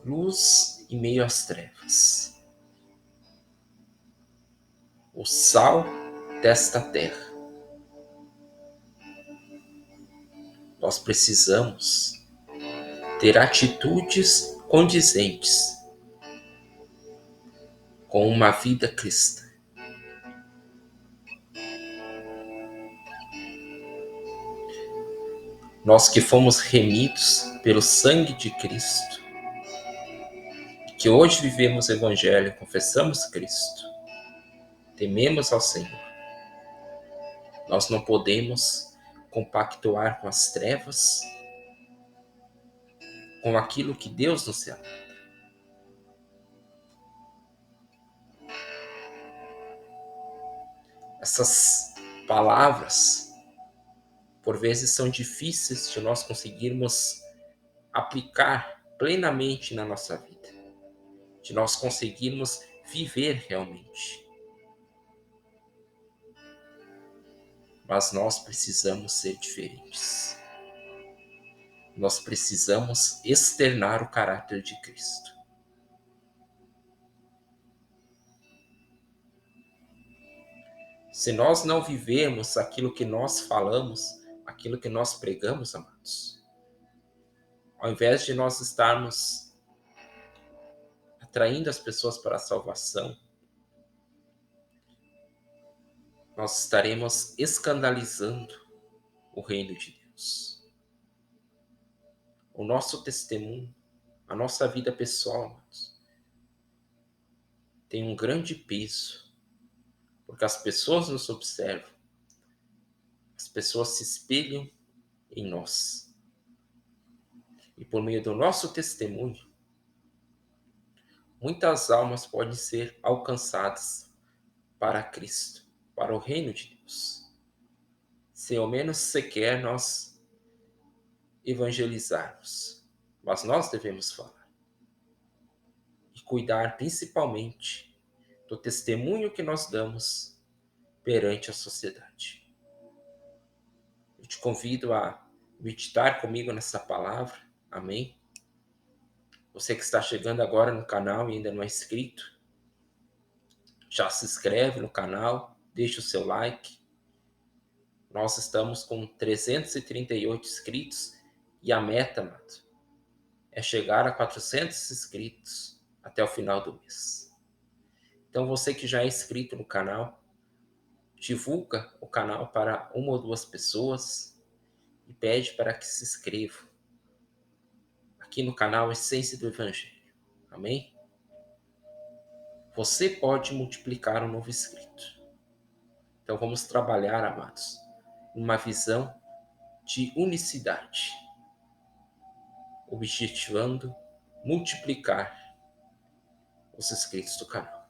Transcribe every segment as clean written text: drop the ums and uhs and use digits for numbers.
luz em meio às trevas, o sal desta terra. Nós precisamos ter atitudes condizentes com uma vida cristã. Nós que fomos remidos pelo sangue de Cristo, que hoje vivemos o Evangelho, confessamos Cristo, tememos ao Senhor, nós não podemos compactuar com as trevas, com aquilo que Deus nos dá. Essas palavras, por vezes, são difíceis de nós conseguirmos aplicar plenamente na nossa vida, de nós conseguirmos viver realmente. Mas nós precisamos ser diferentes. Nós precisamos externar o caráter de Cristo. Se nós não vivemos aquilo que nós falamos, aquilo que nós pregamos, amados, ao invés de nós estarmos atraindo as pessoas para a salvação, nós estaremos escandalizando o reino de Deus. O nosso testemunho, a nossa vida pessoal, amados, tem um grande peso, porque as pessoas nos observam, as pessoas se espelham em nós. E por meio do nosso testemunho, muitas almas podem ser alcançadas para Cristo, para o reino de Deus. Se ao menos sequer nós evangelizarmos, mas nós devemos falar. E cuidar principalmente do testemunho que nós damos perante a sociedade. Eu te convido a meditar comigo nessa palavra. Amém? Você que está chegando agora no canal e ainda não é inscrito, já se inscreve no canal, deixa o seu like. Nós estamos com 338 inscritos e a meta, amado, é chegar a 400 inscritos até o final do mês. Então você que já é inscrito no canal, divulga o canal para uma ou duas pessoas e pede para que se inscrevam aqui no canal Essência do Evangelho. Amém? Você pode multiplicar um novo inscrito. Então vamos trabalhar, amados, numa visão de unicidade, objetivando multiplicar os inscritos do canal.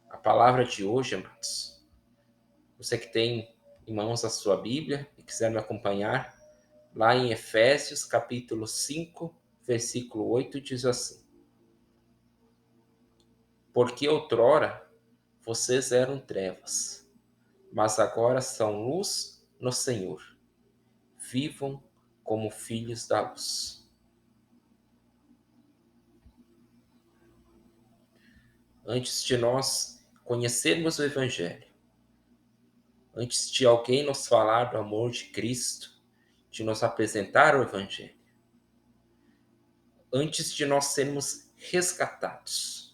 A palavra de hoje, amados, você que tem em mãos a sua Bíblia e quiser me acompanhar, lá em Efésios capítulo 5, versículo 8, diz assim: Porque outrora vocês eram trevas, mas agora são luz no Senhor. Vivam como filhos da luz. Antes de nós conhecermos o Evangelho, antes de alguém nos falar do amor de Cristo, de nos apresentar o Evangelho, antes de nós sermos resgatados,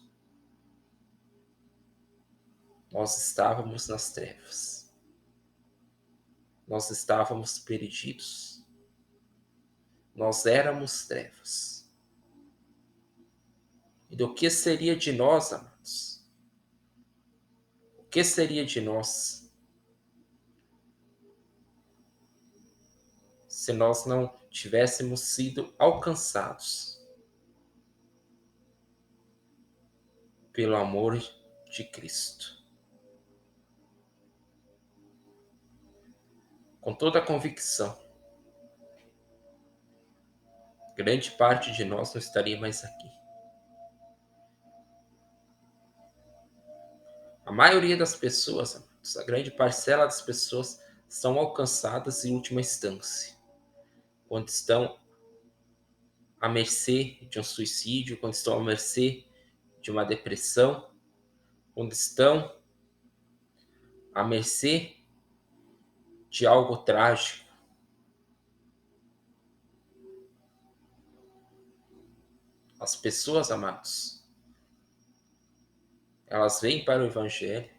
nós estávamos nas trevas. Nós estávamos perdidos. Nós éramos trevas. E do que seria de nós, amados? O que seria de nós se nós não tivéssemos sido alcançados pelo amor de Cristo? Com toda a convicção, grande parte de nós não estaria mais aqui. A maioria das pessoas, amados, a grande parcela das pessoas são alcançadas em última instância, quando estão à mercê de um suicídio, quando estão à mercê de uma depressão, quando estão à mercê de algo trágico. As pessoas, amados, elas vêm para o Evangelho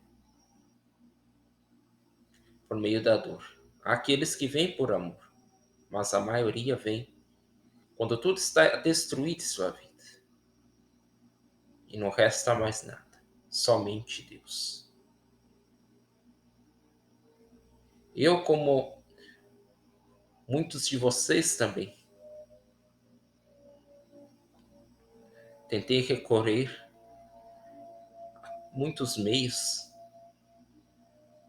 por meio da dor. Há aqueles que vêm por amor, mas a maioria vem quando tudo está destruído em sua vida e não resta mais nada, somente Deus. Eu, como muitos de vocês também, tentei recorrer a muitos meios,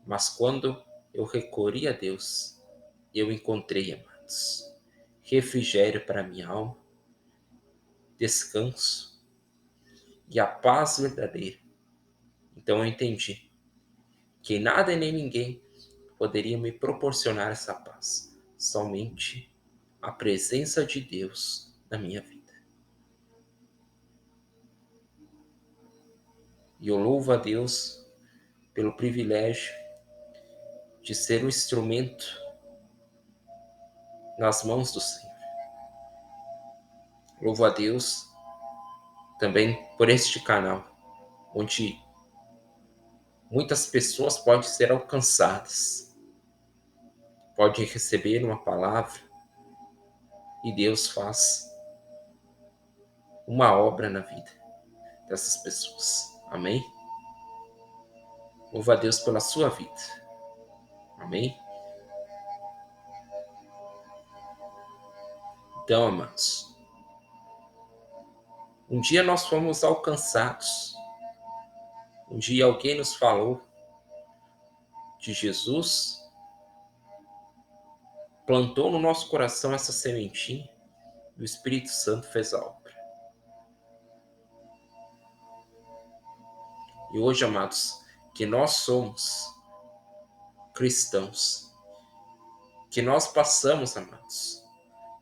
mas quando eu recorri a Deus, eu encontrei, amados, refrigério para minha alma, descanso e a paz verdadeira. Então eu entendi que nada e nem ninguém poderia me proporcionar essa paz, somente a presença de Deus na minha vida. E eu louvo a Deus pelo privilégio de ser um instrumento nas mãos do Senhor. Louvo a Deus também por este canal, onde muitas pessoas podem ser alcançadas, podem receber uma palavra e Deus faz uma obra na vida dessas pessoas. Amém? Louvo a Deus pela sua vida. Amém? Então, amados, um dia nós fomos alcançados. Um dia alguém nos falou de Jesus, plantou no nosso coração essa sementinha e o Espírito Santo fez a obra. E hoje, amados, que nós somos cristãos, que nós passamos, amados,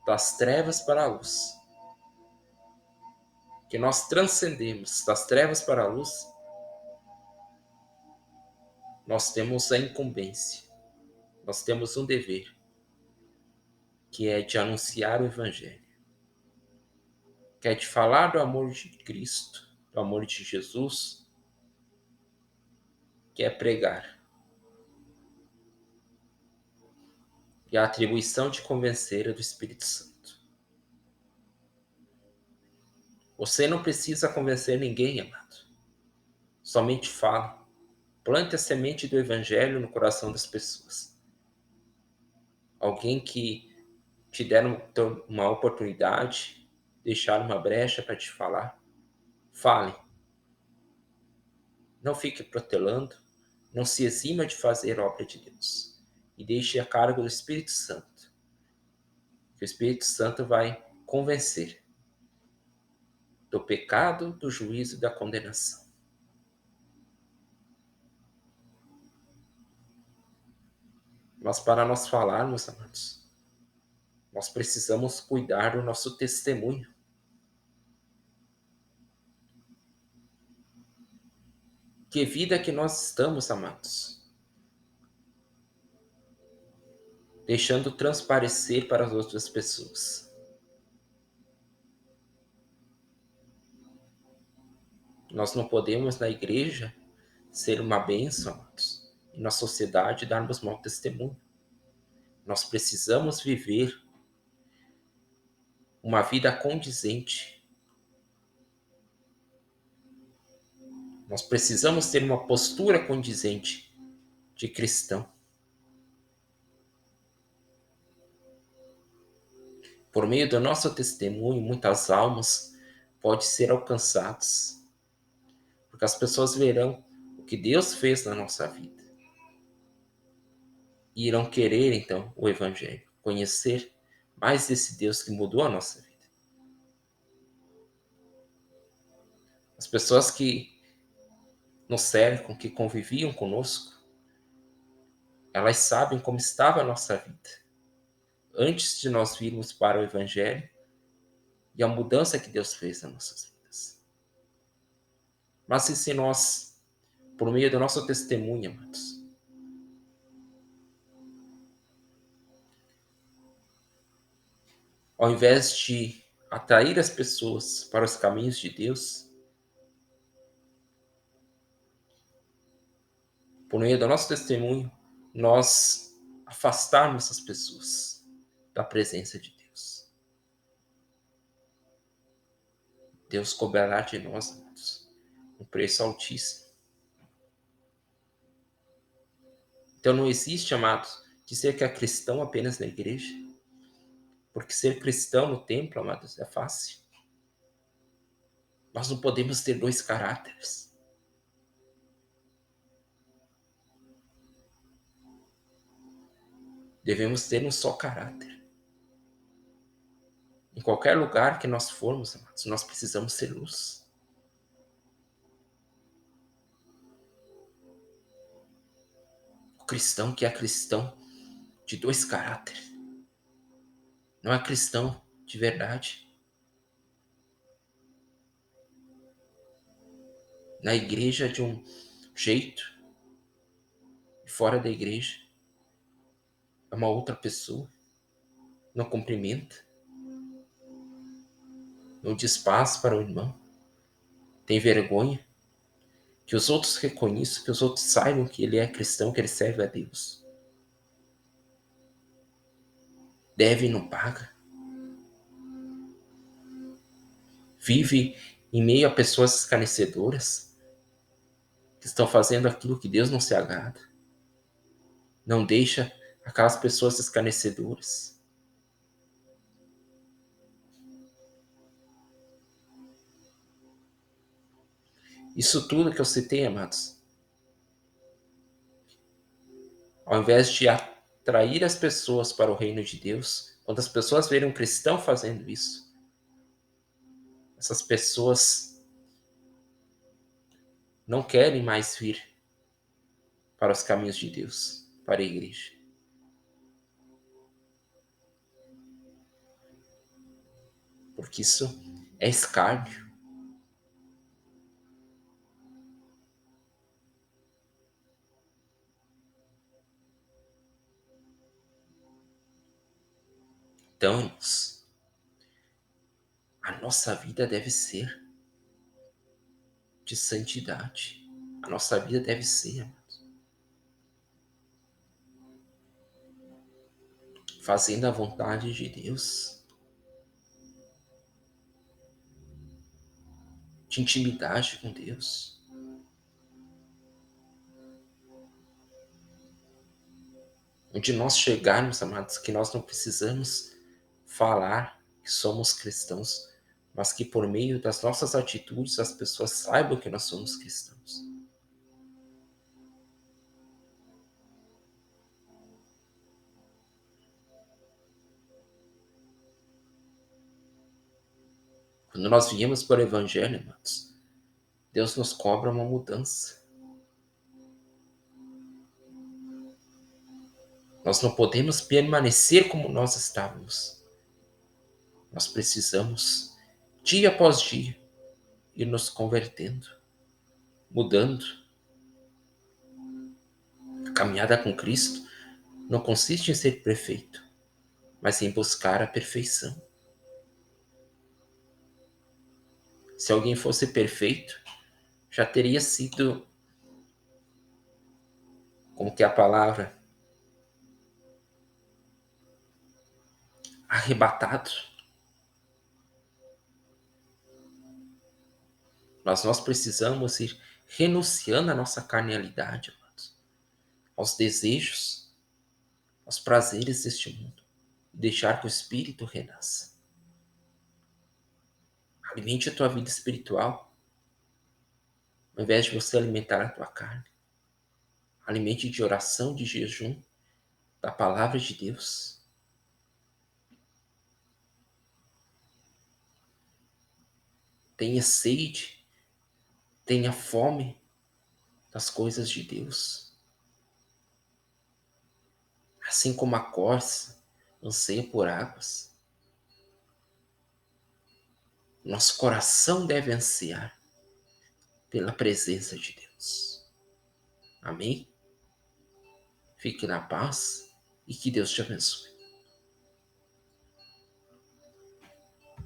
das trevas para a luz, que nós transcendemos das trevas para a luz, nós temos a incumbência, nós temos um dever, que é de anunciar o Evangelho, que é de falar do amor de Cristo, do amor de Jesus, que é pregar. E a atribuição de convencer é do Espírito Santo. Você não precisa convencer ninguém, amado. Somente fale. Plante a semente do Evangelho no coração das pessoas. Alguém que te der uma oportunidade, deixar uma brecha para te falar, fale. Não fique protelando, não se exima de fazer a obra de Deus. E deixe a cargo do Espírito Santo. Que o Espírito Santo vai convencer do pecado, do juízo e da condenação. Mas para nós falarmos, amados, nós precisamos cuidar do nosso testemunho. Que vida que nós estamos, amados, deixando transparecer para as outras pessoas. Nós não podemos, na igreja, ser uma bênção, amados, e na sociedade darmos mau testemunho. Nós precisamos viver uma vida condizente. Nós precisamos ter uma postura condizente de cristão. Por meio do nosso testemunho, muitas almas podem ser alcançadas. Porque as pessoas verão o que Deus fez na nossa vida. E irão querer, então, o Evangelho. Conhecer mais desse Deus que mudou a nossa vida. As pessoas que nos cercam, que conviviam conosco, elas sabem como estava a nossa vida. Antes de nós virmos para o Evangelho, e a mudança que Deus fez nas nossas vidas. Mas e se nós, por meio do nosso testemunho, amados, ao invés de atrair as pessoas para os caminhos de Deus, por meio do nosso testemunho, nós afastarmos as pessoas da presença de Deus, Deus cobrará de nós, amados, um preço altíssimo. Então não existe, amados, dizer que é cristão apenas na igreja, porque ser cristão no templo, amados, é fácil. Nós não podemos ter dois caráteres. Devemos ter um só caráter. Em qualquer lugar que nós formos, amados, nós precisamos ser luz. O cristão que é cristão de dois caráteres, não é cristão de verdade. Na igreja de um jeito, e fora da igreja é uma outra pessoa. Não cumprimenta, não diz paz para o irmão, tem vergonha, que os outros reconheçam, que os outros saibam que ele é cristão, que ele serve a Deus. Deve e não paga. Vive em meio a pessoas escarnecedoras, que estão fazendo aquilo que Deus não se agrada. Não deixa aquelas pessoas escarnecedoras. Isso tudo que eu citei, amados, ao invés de atrair as pessoas para o reino de Deus, quando as pessoas verem um cristão fazendo isso, essas pessoas não querem mais vir para os caminhos de Deus, para a igreja. Porque isso é escárnio. Então, irmãos, a nossa vida deve ser de santidade. A nossa vida deve ser, amados, fazendo a vontade de Deus, de intimidade com Deus. Onde nós chegarmos, amados, que nós não precisamos falar que somos cristãos, mas que por meio das nossas atitudes as pessoas saibam que nós somos cristãos. Quando nós viemos para o Evangelho, amados, Deus nos cobra uma mudança. Nós não podemos permanecer como nós estávamos. Nós precisamos, dia após dia, ir nos convertendo, mudando. A caminhada com Cristo não consiste em ser perfeito, mas em buscar a perfeição. Se alguém fosse perfeito, já teria sido, como que é a palavra, arrebatado. Mas nós precisamos ir renunciando à nossa carnalidade, amados, aos desejos, aos prazeres deste mundo, e deixar que o Espírito renasça. Alimente a tua vida espiritual, ao invés de você alimentar a tua carne. Alimente de oração, de jejum, da palavra de Deus. Tenha sede, tenha fome das coisas de Deus. Assim como a corça anseia por águas. Nosso coração deve ansiar pela presença de Deus. Amém? Fique na paz e que Deus te abençoe.